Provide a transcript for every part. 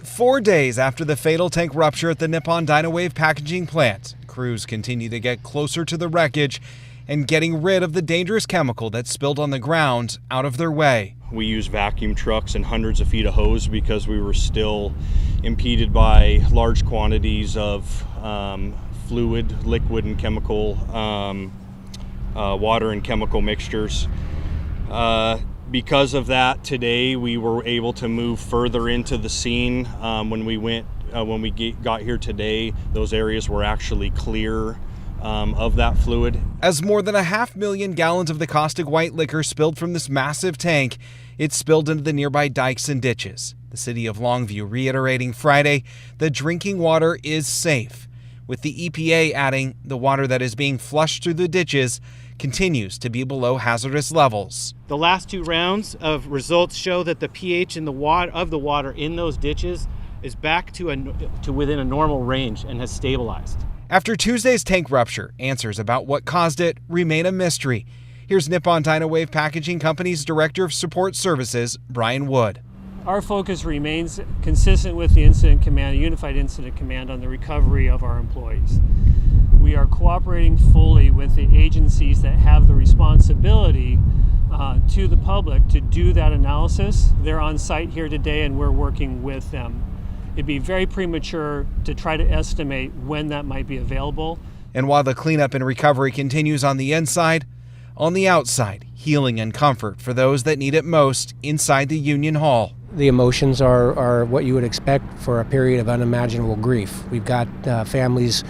4 days after the fatal tank rupture at the Nippon Dynawave packaging plant, crews continue to get closer to the wreckage and getting rid of the dangerous chemical that spilled on the ground out of their way. We used vacuum trucks and hundreds of feet of hose because we were still impeded by large quantities of fluid, liquid, and chemical, water and chemical mixtures. Because of that, today we were able to move further into the scene. When we got here today, those areas were actually clear of that fluid. As more than 500,000 gallons of the caustic white liquor spilled from this massive tank, it spilled into the nearby dikes and ditches. The city of Longview reiterating Friday that drinking water is safe, with the EPA adding the water that is being flushed through the ditches continues to be below hazardous levels. The last 2 rounds of results show that the pH in the water in those ditches is back to within a normal range and has stabilized. After Tuesday's tank rupture, answers about what caused it remain a mystery. Here's Nippon Dynawave Packaging Company's Director of Support Services, Brian Wood. Our focus remains consistent with the Incident Command, Unified Incident Command, on the recovery of our employees. We are cooperating fully with the agencies that have the responsibility to the public to do that analysis. They're on site here today and we're working with them. It'd be very premature to try to estimate when that might be available. And while the cleanup and recovery continues on the inside, on the outside, healing and comfort for those that need it most inside the Union Hall. The emotions are what you would expect for a period of unimaginable grief. We've got families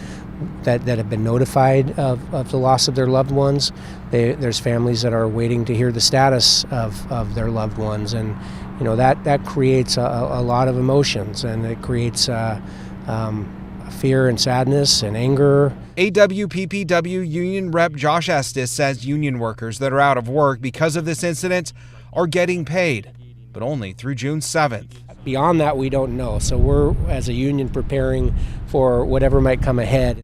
that have been notified of the loss of their loved ones. There's families that are waiting to hear the status of their loved ones, and you know that creates a lot of emotions, and it creates fear and sadness and anger. AWPPW Union Rep Josh Estes says union workers that are out of work because of this incident are getting paid, but only through June 7th. Beyond that, we don't know. So we're, as a union, preparing for whatever might come ahead.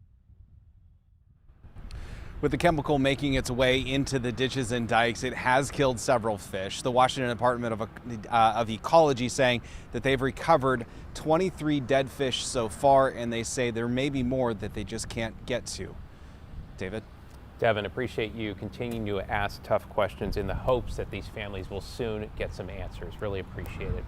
With the chemical making its way into the ditches and dikes, it has killed several fish. The Washington Department of Ecology saying that they've recovered 23 dead fish so far, and they say there may be more that they just can't get to. David? Devin, appreciate you continuing to ask tough questions in the hopes that these families will soon get some answers. Really appreciate it.